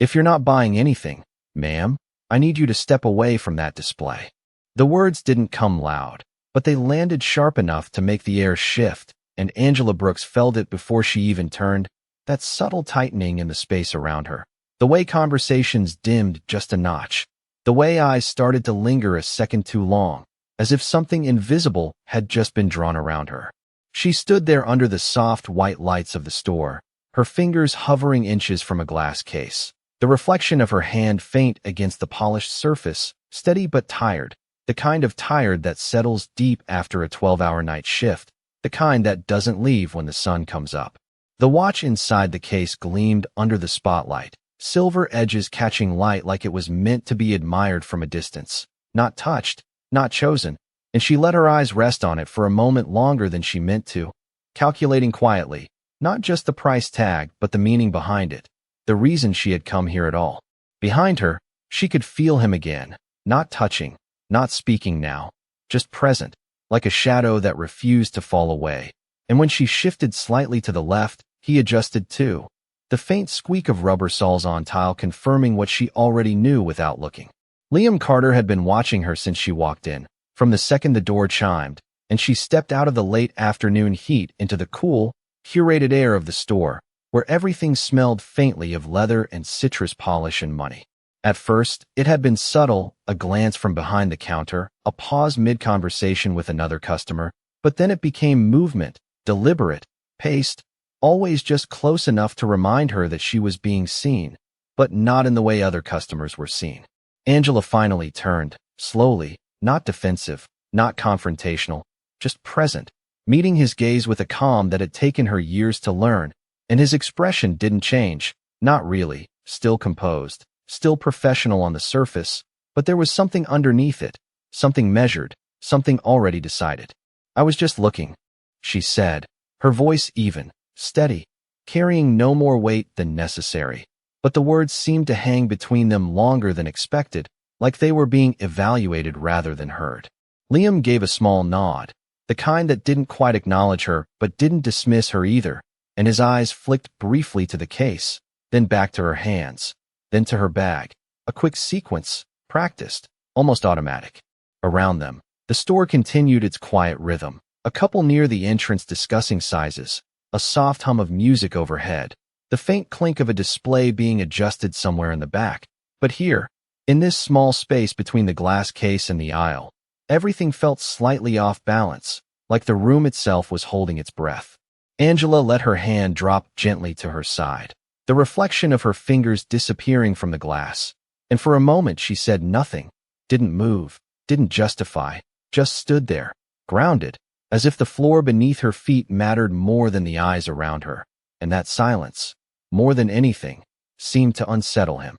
"If you're not buying anything, ma'am, I need you to step away from that display." The words didn't come loud, but they landed sharp enough to make the air shift, and Angela Brooks felt it before she even turned, that subtle tightening in the space around her. The way conversations dimmed just a notch. The way eyes started to linger a second too long, as if something invisible had just been drawn around her. She stood there under the soft white lights of the store, her fingers hovering inches from a glass case. The reflection of her hand faint against the polished surface, steady but tired, the kind of tired that settles deep after a 12-hour night shift, the kind that doesn't leave when the sun comes up. The watch inside the case gleamed under the spotlight, silver edges catching light like it was meant to be admired from a distance, not touched, not chosen, and she let her eyes rest on it for a moment longer than she meant to, calculating quietly, not just the price tag but the meaning behind it, the reason she had come here at all. Behind her, she could feel him again, not touching, not speaking now, just present, like a shadow that refused to fall away. And when she shifted slightly to the left, he adjusted too, the faint squeak of rubber soles on tile confirming what she already knew without looking. Liam Carter had been watching her since she walked in, from the second the door chimed, and she stepped out of the late afternoon heat into the cool, curated air of the store, where everything smelled faintly of leather and citrus polish and money. At first, it had been subtle, a glance from behind the counter, a pause mid-conversation with another customer, but then it became movement, deliberate, paced, always just close enough to remind her that she was being seen, but not in the way other customers were seen. Angela finally turned, slowly, not defensive, not confrontational, just present, meeting his gaze with a calm that had taken her years to learn, and his expression didn't change, not really, still composed, still professional on the surface, but there was something underneath it, something measured, something already decided. "I was just looking," she said, her voice even, steady, carrying no more weight than necessary. But the words seemed to hang between them longer than expected, like they were being evaluated rather than heard. Liam gave a small nod, the kind that didn't quite acknowledge her but didn't dismiss her either, and his eyes flicked briefly to the case, then back to her hands, then to her bag, a quick sequence, practiced, almost automatic. Around them, the store continued its quiet rhythm, a couple near the entrance discussing sizes, a soft hum of music overhead, the faint clink of a display being adjusted somewhere in the back. But here, in this small space between the glass case and the aisle, everything felt slightly off balance, like the room itself was holding its breath. Angela let her hand drop gently to her side, the reflection of her fingers disappearing from the glass, and for a moment she said nothing, didn't move, didn't justify, just stood there, grounded, as if the floor beneath her feet mattered more than the eyes around her, and that silence, more than anything, seemed to unsettle him.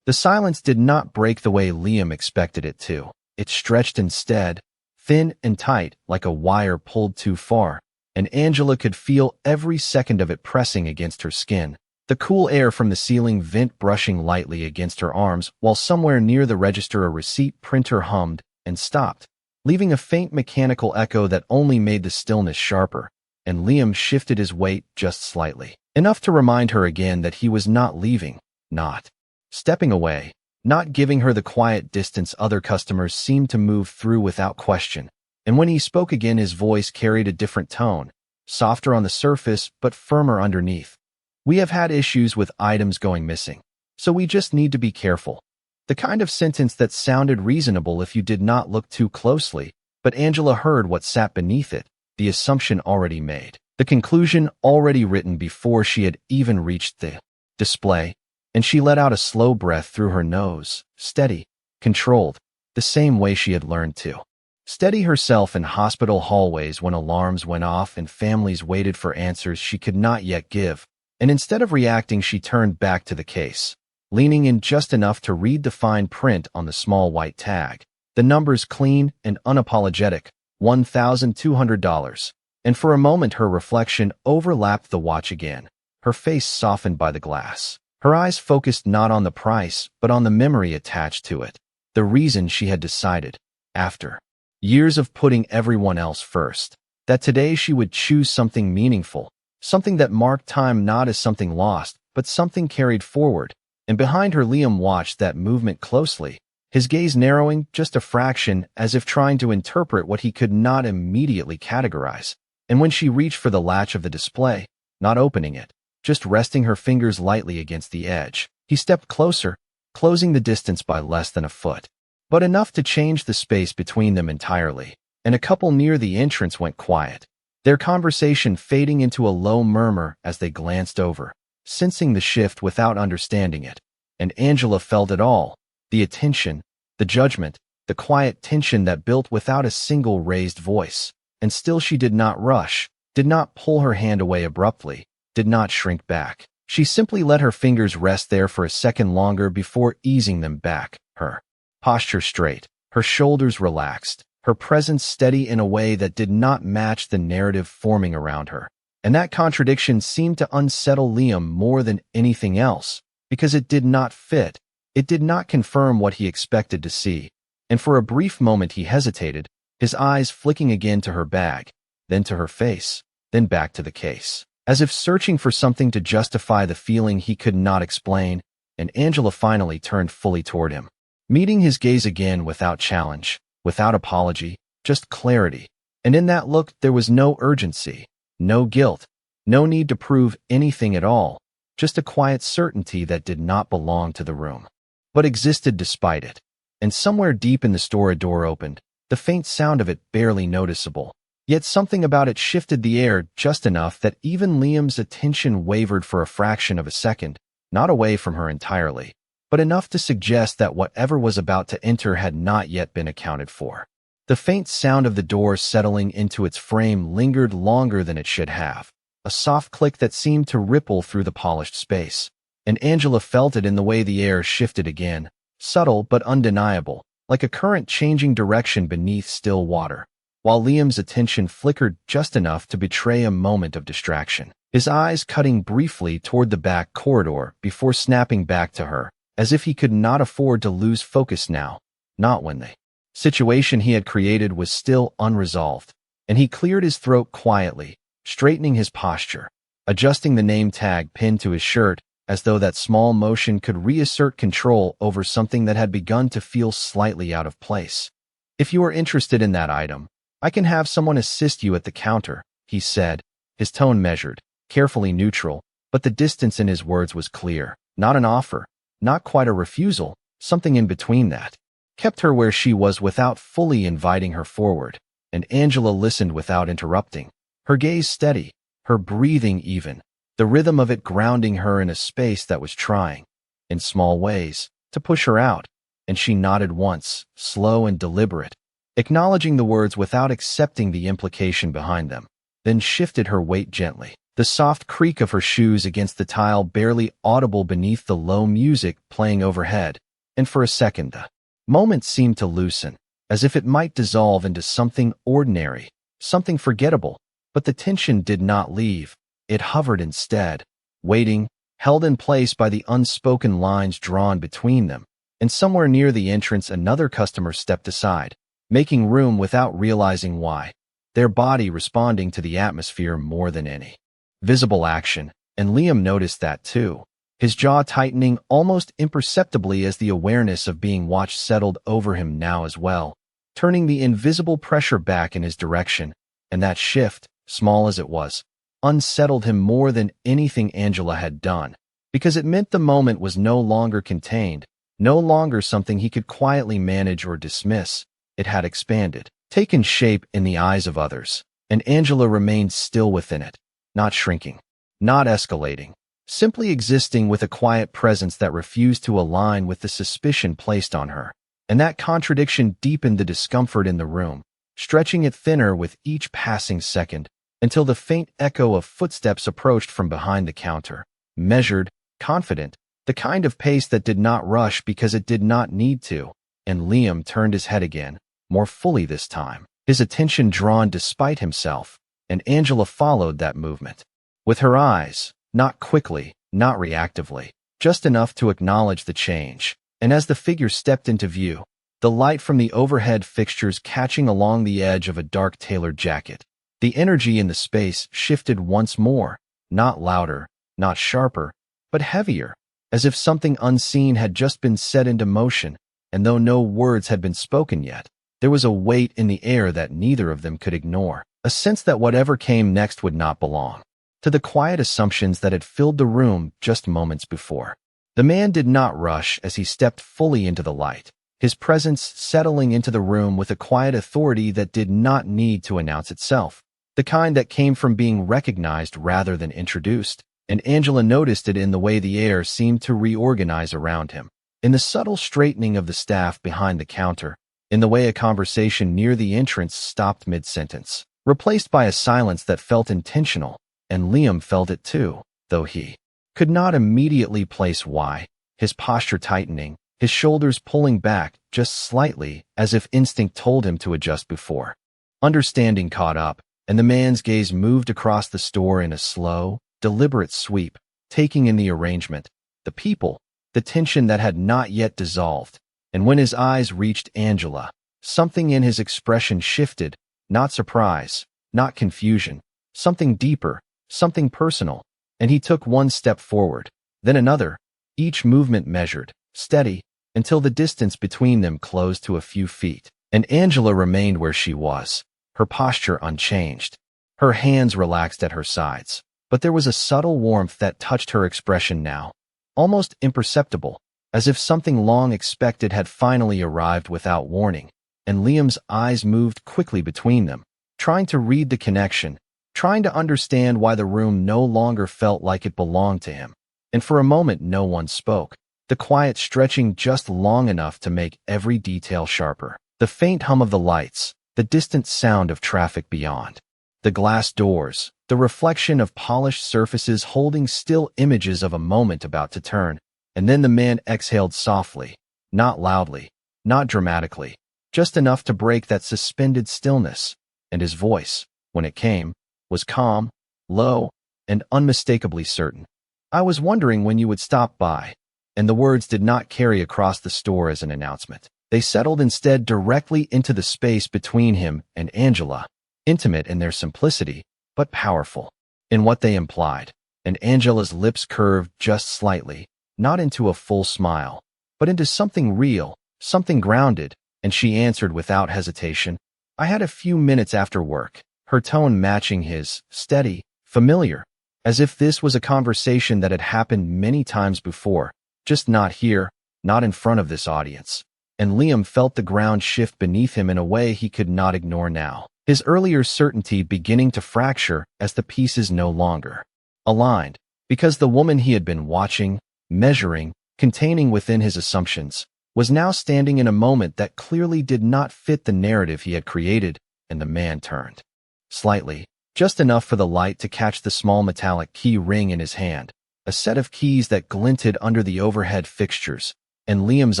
The silence did not break the way Liam expected it to. It stretched instead, thin and tight like a wire pulled too far, and Angela could feel every second of it pressing against her skin, the cool air from the ceiling vent brushing lightly against her arms while somewhere near the register a receipt printer hummed and stopped, leaving a faint mechanical echo that only made the stillness sharper, and Liam shifted his weight just slightly, enough to remind her again that he was not leaving, not stepping away, not giving her the quiet distance other customers seemed to move through without question. And when he spoke again, his voice carried a different tone, softer on the surface but firmer underneath. "We have had issues with items going missing, so we just need to be careful." The kind of sentence that sounded reasonable if you did not look too closely, but Angela heard what sat beneath it, the assumption already made, the conclusion already written before she had even reached the display, and she let out a slow breath through her nose, steady, controlled, the same way she had learned to steady herself in hospital hallways when alarms went off and families waited for answers she could not yet give. And instead of reacting, she turned back to the case, leaning in just enough to read the fine print on the small white tag, the numbers clean and unapologetic, $1,200. And for a moment her reflection overlapped the watch again, her face softened by the glass. Her eyes focused not on the price, but on the memory attached to it, the reason she had decided, after years of putting everyone else first, that today she would choose something meaningful, something that marked time not as something lost, but something carried forward, and behind her Liam watched that movement closely, his gaze narrowing just a fraction as if trying to interpret what he could not immediately categorize. And when she reached for the latch of the display, not opening it, just resting her fingers lightly against the edge, he stepped closer, closing the distance by less than a foot, but enough to change the space between them entirely, and a couple near the entrance went quiet, their conversation fading into a low murmur as they glanced over, sensing the shift without understanding it. And Angela felt it all, the attention, the judgment, the quiet tension that built without a single raised voice. And still she did not rush, did not pull her hand away abruptly, did not shrink back. She simply let her fingers rest there for a second longer before easing them back, her posture straight, her shoulders relaxed, her presence steady in a way that did not match the narrative forming around her. And that contradiction seemed to unsettle Liam more than anything else, because it did not fit. It did not confirm what he expected to see. And for a brief moment he hesitated, his eyes flicking again to her bag, then to her face, then back to the case, as if searching for something to justify the feeling he could not explain. And Angela finally turned fully toward him, meeting his gaze again without challenge, without apology, just clarity. And in that look there was no urgency, no guilt, no need to prove anything at all, just a quiet certainty that did not belong to the room, but existed despite it. And somewhere deep in the store a door opened, the faint sound of it barely noticeable. Yet something about it shifted the air just enough that even Liam's attention wavered for a fraction of a second, not away from her entirely, but enough to suggest that whatever was about to enter had not yet been accounted for. The faint sound of the door settling into its frame lingered longer than it should have, a soft click that seemed to ripple through the polished space. And Angela felt it in the way the air shifted again, subtle but undeniable, like a current changing direction beneath still water. While Liam's attention flickered just enough to betray a moment of distraction, his eyes cutting briefly toward the back corridor before snapping back to her, as if he could not afford to lose focus now, not when the situation he had created was still unresolved. And he cleared his throat quietly, straightening his posture, adjusting the name tag pinned to his shirt, as though that small motion could reassert control over something that had begun to feel slightly out of place. "If you are interested in that item, I can have someone assist you at the counter," he said, his tone measured, carefully neutral, but the distance in his words was clear. Not an offer, not quite a refusal, something in between that. Kept her where she was without fully inviting her forward, and Angela listened without interrupting, her gaze steady, her breathing even, the rhythm of it grounding her in a space that was trying, in small ways, to push her out. And she nodded once, slow and deliberate, acknowledging the words without accepting the implication behind them, then shifted her weight gently, the soft creak of her shoes against the tile barely audible beneath the low music playing overhead. And for a second the moment seemed to loosen, as if it might dissolve into something ordinary, something forgettable. But the tension did not leave. It hovered instead, waiting, held in place by the unspoken lines drawn between them. And somewhere near the entrance another customer stepped aside, making room without realizing why, their body responding to the atmosphere more than any visible action. And Liam noticed that too, his jaw tightening almost imperceptibly as the awareness of being watched settled over him now as well, turning the invisible pressure back in his direction. And that shift, small as it was, unsettled him more than anything Angela had done, because it meant the moment was no longer contained, no longer something he could quietly manage or dismiss. It had expanded, taken shape in the eyes of others, and Angela remained still within it, not shrinking, not escalating, simply existing with a quiet presence that refused to align with the suspicion placed on her. And that contradiction deepened the discomfort in the room, stretching it thinner with each passing second, until the faint echo of footsteps approached from behind the counter, measured, confident, the kind of pace that did not rush because it did not need to. And Liam turned his head again, more fully this time, his attention drawn despite himself, and Angela followed that movement, with her eyes, not quickly, not reactively, just enough to acknowledge the change. And as the figure stepped into view, the light from the overhead fixtures catching along the edge of a dark tailored jacket, the energy in the space shifted once more, not louder, not sharper, but heavier, as if something unseen had just been set into motion, and though no words had been spoken yet, there was a weight in the air that neither of them could ignore, a sense that whatever came next would not belong to the quiet assumptions that had filled the room just moments before. The man did not rush as he stepped fully into the light, his presence settling into the room with a quiet authority that did not need to announce itself, the kind that came from being recognized rather than introduced, and Angela noticed it in the way the air seemed to reorganize around him, in the subtle straightening of the staff behind the counter, in the way a conversation near the entrance stopped mid-sentence, replaced by a silence that felt intentional, and Liam felt it too, though he could not immediately place why, his posture tightening, his shoulders pulling back just slightly as if instinct told him to adjust before. Understanding caught up, and the man's gaze moved across the store in a slow, deliberate sweep, taking in the arrangement, the people, the tension that had not yet dissolved, and when his eyes reached Angela, something in his expression shifted, not surprise, not confusion, something deeper, something personal, and he took one step forward, then another, each movement measured, steady, until the distance between them closed to a few feet, and Angela remained where she was, her posture unchanged, her hands relaxed at her sides. But there was a subtle warmth that touched her expression now, almost imperceptible, as if something long expected had finally arrived without warning, and Liam's eyes moved quickly between them, trying to read the connection, trying to understand why the room no longer felt like it belonged to him. And for a moment no one spoke, the quiet stretching just long enough to make every detail sharper. The faint hum of the lights, the distant sound of traffic beyond, the glass doors, the reflection of polished surfaces holding still images of a moment about to turn, and then the man exhaled softly, not loudly, not dramatically, just enough to break that suspended stillness, and his voice, when it came, was calm, low, and unmistakably certain. "I was wondering when you would stop by," and the words did not carry across the store as an announcement. They settled instead directly into the space between him and Angela, intimate in their simplicity, but powerful in what they implied, and Angela's lips curved just slightly, not into a full smile, but into something real, something grounded, and she answered without hesitation, "I had a few minutes after work," her tone matching his, steady, familiar, as if this was a conversation that had happened many times before, just not here, not in front of this audience. And Liam felt the ground shift beneath him in a way he could not ignore now, his earlier certainty beginning to fracture as the pieces no longer aligned, because the woman he had been watching, measuring, containing within his assumptions, was now standing in a moment that clearly did not fit the narrative he had created, and the man turned. Slightly, just enough for the light to catch the small metallic key ring in his hand, a set of keys that glinted under the overhead fixtures, and Liam's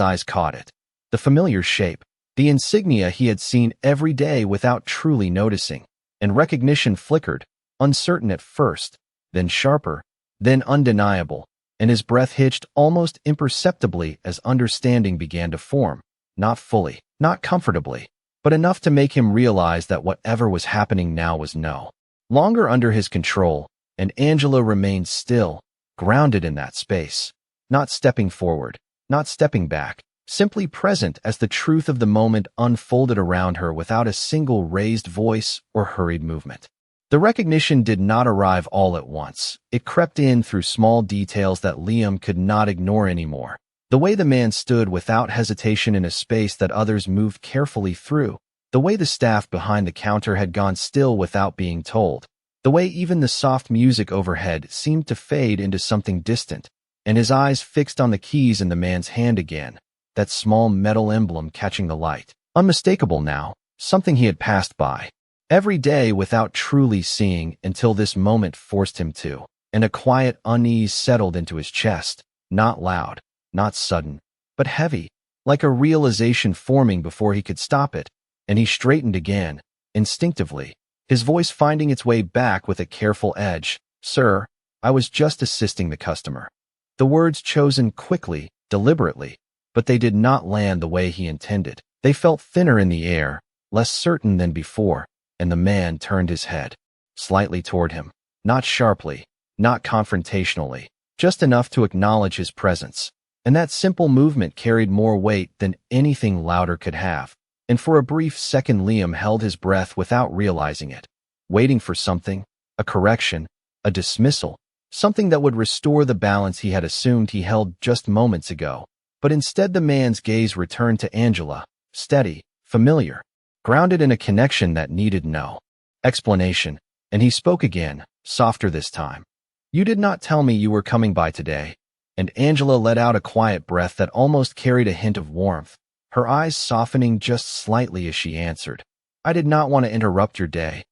eyes caught it. The familiar shape, the insignia he had seen every day without truly noticing, and recognition flickered, uncertain at first, then sharper, then undeniable, and his breath hitched almost imperceptibly as understanding began to form, not fully, not comfortably, but enough to make him realize that whatever was happening now was no longer under his control, and Angela remained still, grounded in that space, not stepping forward, not stepping back, simply present as the truth of the moment unfolded around her without a single raised voice or hurried movement. The recognition did not arrive all at once. It crept in through small details that Liam could not ignore anymore. The way the man stood without hesitation in a space that others moved carefully through. The way the staff behind the counter had gone still without being told. The way even the soft music overhead seemed to fade into something distant, and his eyes fixed on the keys in the man's hand again, that small metal emblem catching the light. Unmistakable now, something he had passed by every day without truly seeing until this moment forced him to, and a quiet unease settled into his chest, not loud, not sudden, but heavy, like a realization forming before he could stop it, and he straightened again, instinctively, his voice finding its way back with a careful edge. "Sir, I was just assisting the customer." The words chosen quickly, deliberately, but they did not land the way he intended. They felt thinner in the air, less certain than before, and the man turned his head slightly toward him, not sharply, not confrontationally, just enough to acknowledge his presence. And that simple movement carried more weight than anything louder could have. And for a brief second, Liam held his breath without realizing it, waiting for something, a correction, a dismissal, something that would restore the balance he had assumed he held just moments ago. But instead, the man's gaze returned to Angela, steady, familiar, grounded in a connection that needed no explanation. And he spoke again, softer this time. "You did not tell me you were coming by today." And Angela let out a quiet breath that almost carried a hint of warmth, her eyes softening just slightly as she answered, "I did not want to interrupt your day."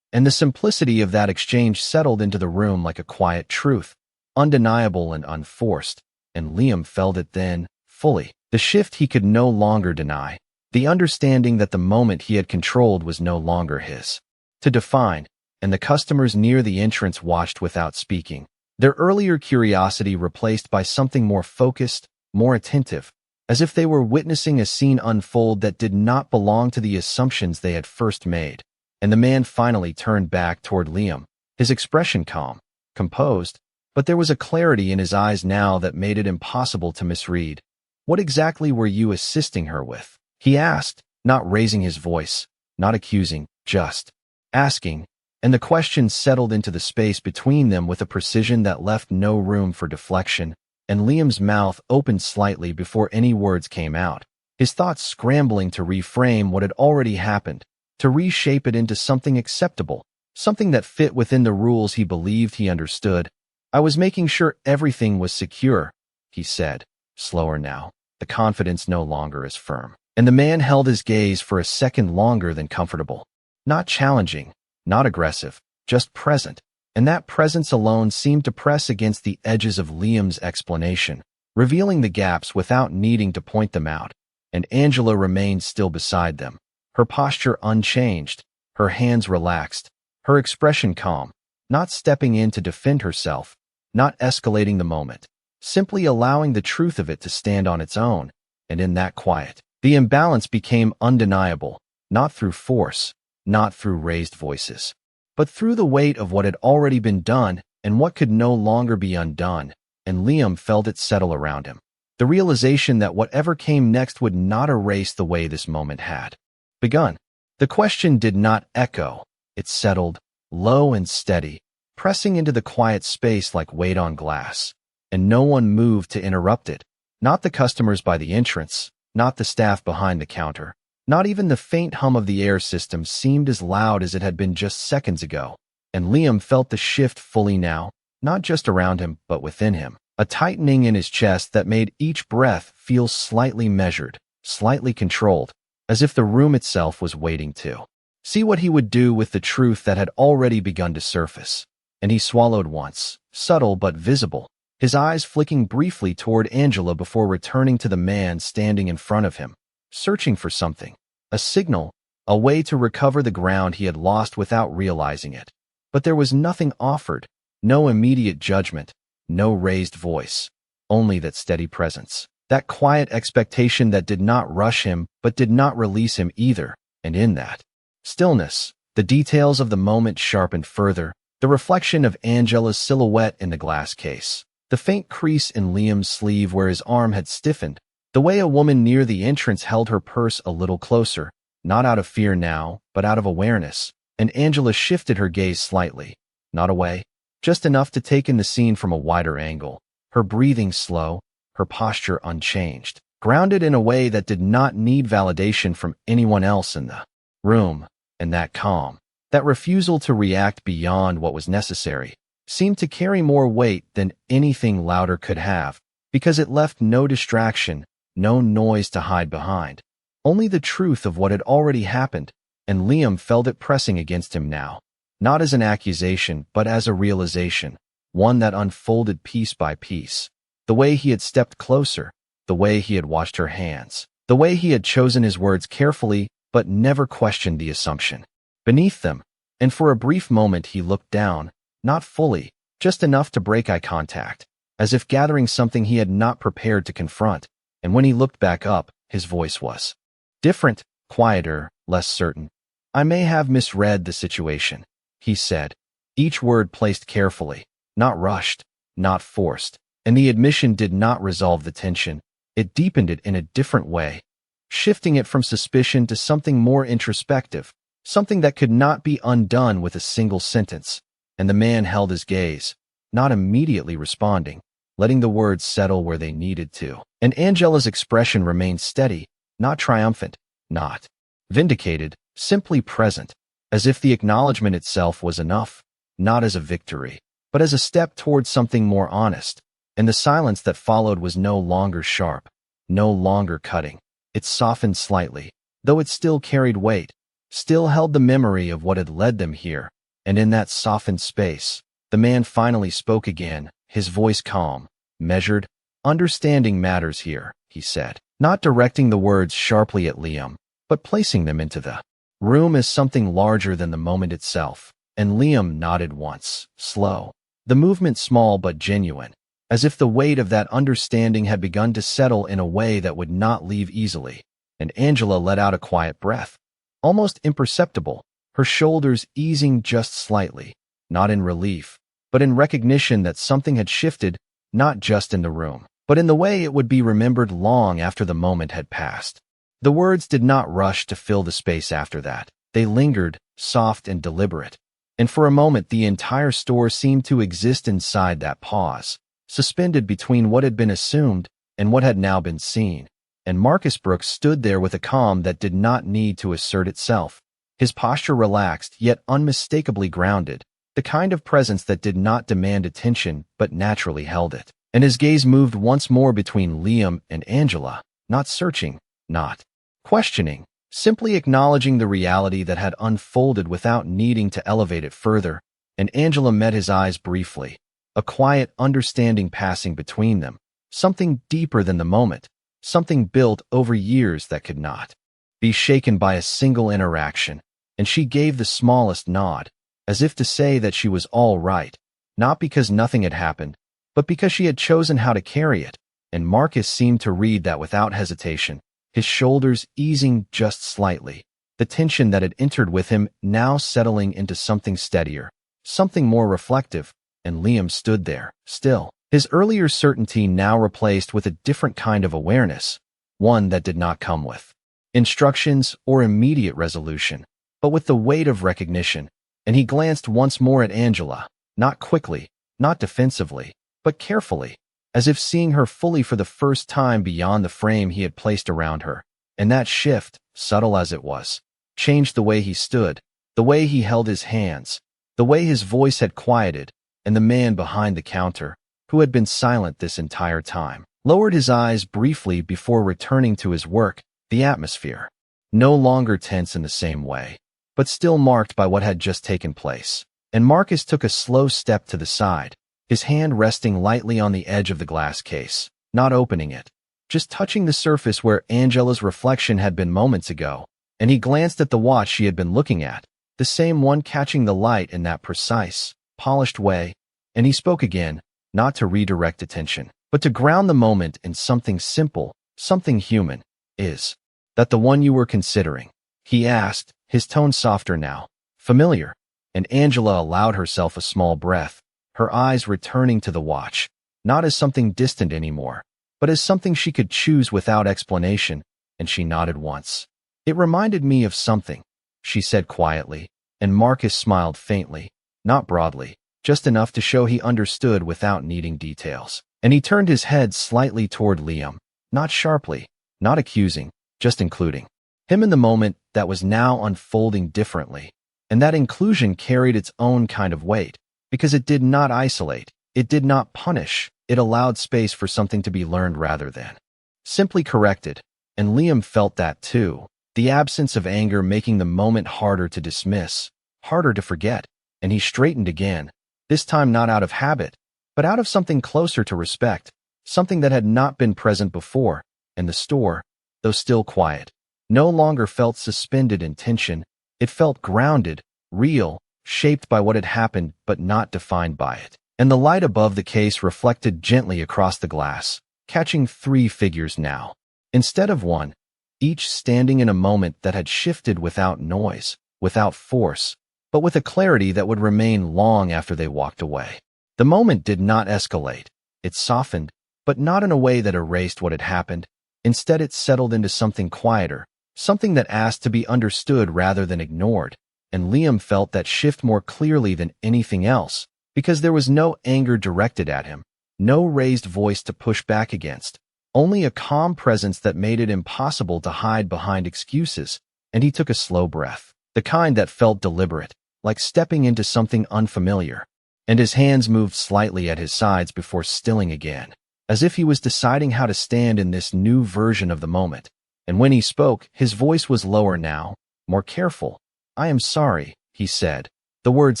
And the simplicity of that exchange settled into the room like a quiet truth, undeniable and unforced. And Liam felt it then, fully. The shift he could no longer deny. The understanding that the moment he had controlled was no longer his to define. And the customers near the entrance watched without speaking, their earlier curiosity replaced by something more focused, more attentive, as if they were witnessing a scene unfold that did not belong to the assumptions they had first made. And the man finally turned back toward Liam, his expression calm, composed, but there was a clarity in his eyes now that made it impossible to misread. "What exactly were you assisting her with?" he asked, not raising his voice, not accusing, just asking. And the question settled into the space between them with a precision that left no room for deflection. And Liam's mouth opened slightly before any words came out, his thoughts scrambling to reframe what had already happened, to reshape it into something acceptable, something that fit within the rules he believed he understood. "I was making sure everything was secure," he said, slower now, the confidence no longer as firm. And the man held his gaze for a second longer than comfortable. Not challenging, not aggressive, just present. And that presence alone seemed to press against the edges of Liam's explanation, revealing the gaps without needing to point them out. And Angela remained still beside them, her posture unchanged, her hands relaxed, her expression calm, not stepping in to defend herself, not escalating the moment, simply allowing the truth of it to stand on its own. And in that quiet, the imbalance became undeniable, not through force, not through raised voices, but through the weight of what had already been done and what could no longer be undone. And Liam felt it settle around him, the realization that whatever came next would not erase the way this moment had begun. The question did not echo, it settled, low and steady, pressing into the quiet space like weight on glass. And no one moved to interrupt it, not the customers by the entrance, not the staff behind the counter. Not even the faint hum of the air system seemed as loud as it had been just seconds ago. And Liam felt the shift fully now, not just around him, but within him. A tightening in his chest that made each breath feel slightly measured, slightly controlled, as if the room itself was waiting to see what he would do with the truth that had already begun to surface. And he swallowed once, subtle but visible, his eyes flicking briefly toward Angela before returning to the man standing in front of him, searching for something, a signal, a way to recover the ground he had lost without realizing it. But there was nothing offered, no immediate judgment, no raised voice, only that steady presence, that quiet expectation that did not rush him but did not release him either. And in that stillness, the details of the moment sharpened further, the reflection of Angela's silhouette in the glass case, the faint crease in Liam's sleeve where his arm had stiffened, the way a woman near the entrance held her purse a little closer, not out of fear now, but out of awareness. And Angela shifted her gaze slightly, not away, just enough to take in the scene from a wider angle, her breathing slow, her posture unchanged, grounded in a way that did not need validation from anyone else in the room. And that calm, that refusal to react beyond what was necessary, seemed to carry more weight than anything louder could have, because it left no distraction, no noise to hide behind, only the truth of what had already happened. And Liam felt it pressing against him now, not as an accusation but as a realization, one that unfolded piece by piece. The way he had stepped closer, the way he had washed her hands, the way he had chosen his words carefully but never questioned the assumption beneath them. And for a brief moment he looked down, not fully, just enough to break eye contact, as if gathering something he had not prepared to confront. And when he looked back up, his voice was different, quieter, less certain. "I may have misread the situation," he said, each word placed carefully, not rushed, not forced, And the admission did not resolve the tension. It deepened it in a different way, shifting it from suspicion to something more introspective, something that could not be undone with a single sentence. And the man held his gaze, not immediately responding, letting the words settle where they needed to. And Angela's expression remained steady, not triumphant, not vindicated, simply present, as if the acknowledgement itself was enough, not as a victory, but as a step towards something more honest. And the silence that followed was no longer sharp, no longer cutting. It softened slightly, though it still carried weight, still held the memory of what had led them here. And in that softened space, the man finally spoke again, his voice calm, measured. "Understanding matters here," he said, not directing the words sharply at Liam, but placing them into the room as something larger than the moment itself. And Liam nodded once, slow, the movement small but genuine, as if the weight of that understanding had begun to settle in a way that would not leave easily. And Angela let out a quiet breath, almost imperceptible, her shoulders easing just slightly, not in relief, but in recognition that something had shifted, not just in the room, but in the way it would be remembered long after the moment had passed. The words did not rush to fill the space after that. They lingered, soft and deliberate. And for a moment the entire store seemed to exist inside that pause, suspended between what had been assumed and what had now been seen. And Marcus Brooks stood there with a calm that did not need to assert itself, his posture relaxed yet unmistakably grounded, the kind of presence that did not demand attention but naturally held it. And his gaze moved once more between Liam and Angela, not searching, not questioning, simply acknowledging the reality that had unfolded without needing to elevate it further. And Angela met his eyes briefly, a quiet understanding passing between them, something deeper than the moment, something built over years that could not be shaken by a single interaction. And she gave the smallest nod, as if to say that she was all right, not because nothing had happened, but because she had chosen how to carry it. And Marcus seemed to read that without hesitation, his shoulders easing just slightly, the tension that had entered with him now settling into something steadier, something more reflective. And Liam stood there, still, his earlier certainty now replaced with a different kind of awareness, one that did not come with instructions or immediate resolution, but with the weight of recognition. And he glanced once more at Angela, not quickly, not defensively, but carefully, as if seeing her fully for the first time beyond the frame he had placed around her. And that shift, subtle as it was, changed the way he stood, the way he held his hands, the way his voice had quieted. And the man behind the counter, who had been silent this entire time, lowered his eyes briefly before returning to his work. The atmosphere, no longer tense in the same way, but still marked by what had just taken place. And Marcus took a slow step to the side, his hand resting lightly on the edge of the glass case, not opening it, just touching the surface where Angela's reflection had been moments ago. And he glanced at the watch she had been looking at, the same one catching the light in that precise, polished way. And he spoke again, not to redirect attention, but to ground the moment in something simple, something human. "Is that the one you were considering?" he asked, his tone softer now, familiar. And Angela allowed herself a small breath, her eyes returning to the watch, not as something distant anymore, but as something she could choose without explanation. And she nodded once. "It reminded me of something," she said quietly. And Marcus smiled faintly, not broadly, just enough to show he understood without needing details. And he turned his head slightly toward Liam, not sharply, not accusing, just including him in the moment that was now unfolding differently. And that inclusion carried its own kind of weight, because it did not isolate, it did not punish, it allowed space for something to be learned rather than simply corrected. And Liam felt that too, the absence of anger making the moment harder to dismiss, harder to forget. And he straightened again, this time not out of habit, but out of something closer to respect, something that had not been present before. And the store, though still quiet, no longer felt suspended in tension. It felt grounded, real, shaped by what had happened but not defined by it. And the light above the case reflected gently across the glass, catching 3 figures now, instead of one, each standing in a moment that had shifted without noise, without force, but with a clarity that would remain long after they walked away. The moment did not escalate. It softened, but not in a way that erased what had happened. Instead, it settled into something quieter, something that asked to be understood rather than ignored. And Liam felt that shift more clearly than anything else, because there was no anger directed at him, no raised voice to push back against, only a calm presence that made it impossible to hide behind excuses. And he took a slow breath, the kind that felt deliberate, like stepping into something unfamiliar. And his hands moved slightly at his sides before stilling again, as if he was deciding how to stand in this new version of the moment. And when he spoke, his voice was lower now, more careful. "I am sorry," he said, the words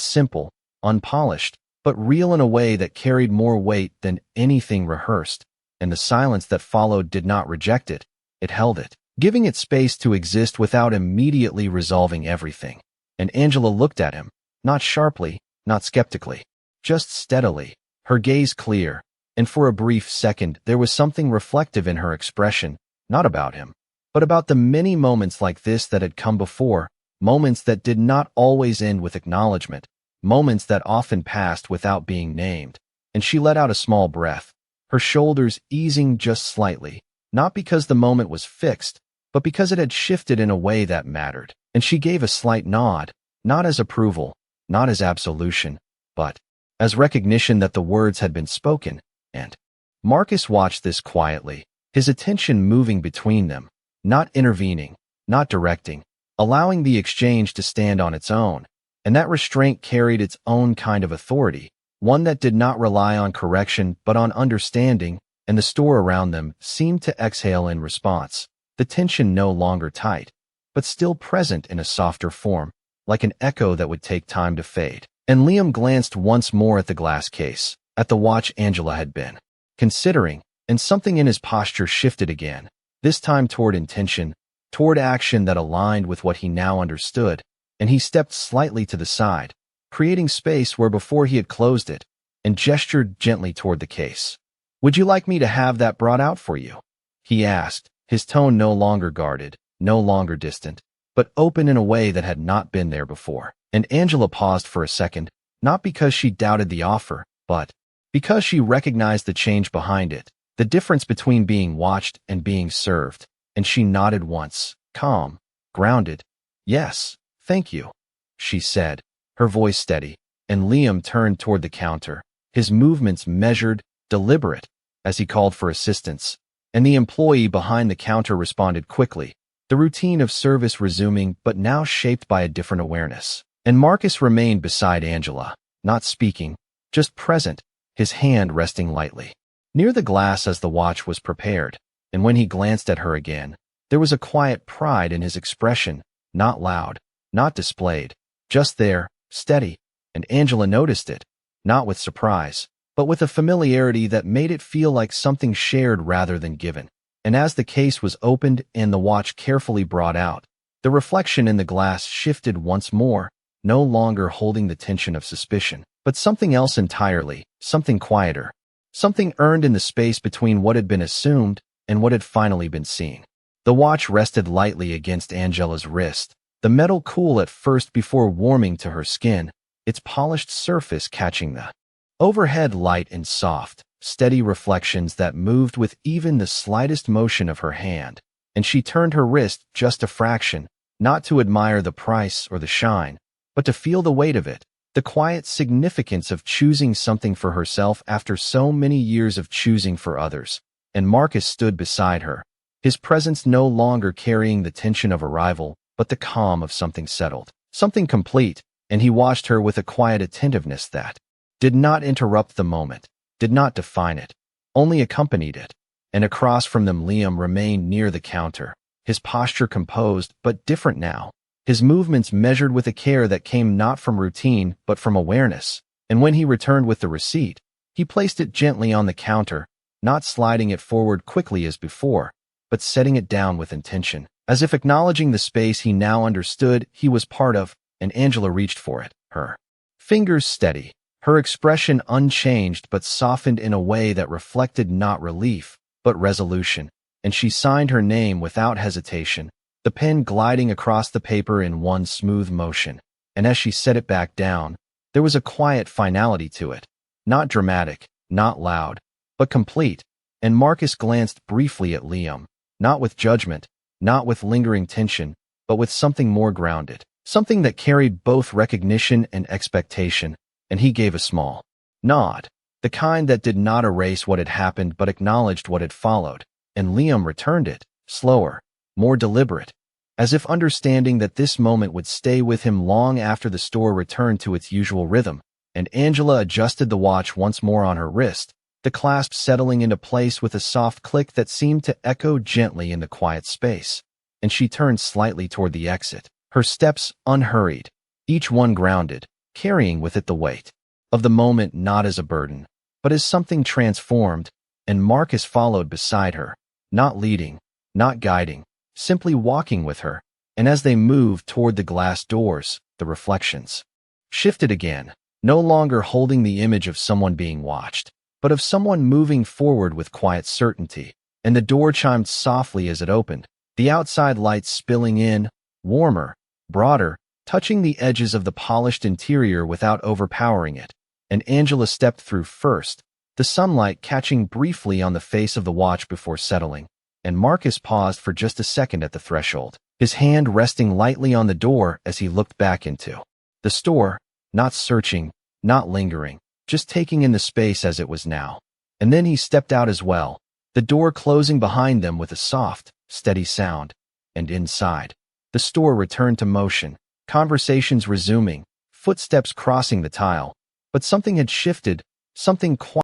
simple, unpolished, but real in a way that carried more weight than anything rehearsed. And the silence that followed did not reject it, it held it, giving it space to exist without immediately resolving everything. And Angela looked at him, not sharply, not skeptically, just steadily, her gaze clear, and for a brief second there was something reflective in her expression, not about him, but about the many moments like this that had come before, moments that did not always end with acknowledgement, moments that often passed without being named. And she let out a small breath, her shoulders easing just slightly, not because the moment was fixed, but because it had shifted in a way that mattered. And she gave a slight nod, not as approval, not as absolution, but as recognition that the words had been spoken. And Marcus watched this quietly, his attention moving between them, not intervening, not directing, allowing the exchange to stand on its own. And that restraint carried its own kind of authority, one that did not rely on correction but on understanding. And the store around them seemed to exhale in response, the tension no longer tight, but still present in a softer form, like an echo that would take time to fade. And Liam glanced once more at the glass case, at the watch Angela had been considering, and something in his posture shifted again, this time toward intention, toward action that aligned with what he now understood. And he stepped slightly to the side, creating space where before he had closed it, and gestured gently toward the case. "Would you like me to have that brought out for you?" he asked, his tone no longer guarded, no longer distant, but open in a way that had not been there before. And Angela paused for a second, not because she doubted the offer, but because she recognized the change behind it, the difference between being watched and being served. And she nodded once, calm, grounded. "Yes, thank you," she said, her voice steady. And Liam turned toward the counter, his movements measured, deliberate, as he called for assistance. And the employee behind the counter responded quickly, the routine of service resuming but now shaped by a different awareness. And Marcus remained beside Angela, not speaking, just present, his hand resting lightly near the glass as the watch was prepared. And when he glanced at her again, there was a quiet pride in his expression, not loud, not displayed, just there, steady. And Angela noticed it, not with surprise, but with a familiarity that made it feel like something shared rather than given. And as the case was opened and the watch carefully brought out, the reflection in the glass shifted once more, no longer holding the tension of suspicion, but something else entirely, something quieter, something earned in the space between what had been assumed and what had finally been seen. The watch rested lightly against Angela's wrist, the metal cool at first before warming to her skin, its polished surface catching the overhead light in soft, steady reflections that moved with even the slightest motion of her hand. And she turned her wrist just a fraction, not to admire the price or the shine, but to feel the weight of it, the quiet significance of choosing something for herself after so many years of choosing for others. And Marcus stood beside her, his presence no longer carrying the tension of arrival, but the calm of something settled, something complete. And he watched her with a quiet attentiveness that did not interrupt the moment, did not define it, only accompanied it. And across from them Liam remained near the counter, his posture composed but different now, his movements measured with a care that came not from routine but from awareness. And when he returned with the receipt, he placed it gently on the counter, not sliding it forward quickly as before, but setting it down with intention, as if acknowledging the space he now understood he was part of. And Angela reached for it, her fingers steady, her expression unchanged but softened in a way that reflected not relief, but resolution. And she signed her name without hesitation, the pen gliding across the paper in one smooth motion. And as she set it back down, there was a quiet finality to it, not dramatic, not loud, but complete, and Marcus glanced briefly at Liam, not with judgment, not with lingering tension, but with something more grounded, something that carried both recognition and expectation, and he gave a small nod, the kind that did not erase what had happened but acknowledged what had followed, and Liam returned it, slower, more deliberate, as if understanding that this moment would stay with him long after the store returned to its usual rhythm, and Angela adjusted the watch once more on her wrist, the clasp settling into place with a soft click that seemed to echo gently in the quiet space, and she turned slightly toward the exit, her steps unhurried, each one grounded, carrying with it the weight of the moment not as a burden, but as something transformed, and Marcus followed beside her, not leading, not guiding, simply walking with her, and as they moved toward the glass doors, the reflections shifted again, no longer holding the image of someone being watched, but of someone moving forward with quiet certainty, and the door chimed softly as it opened, the outside light spilling in, warmer, broader, touching the edges of the polished interior without overpowering it, and Angela stepped through first, the sunlight catching briefly on the face of the watch before settling, and Marcus paused for just a second at the threshold, his hand resting lightly on the door as he looked back into the store, not searching, not lingering, just taking in the space as it was now. And then he stepped out as well, the door closing behind them with a soft, steady sound, and inside, the store returned to motion, conversations resuming, footsteps crossing the tile, but something had shifted, something quiet.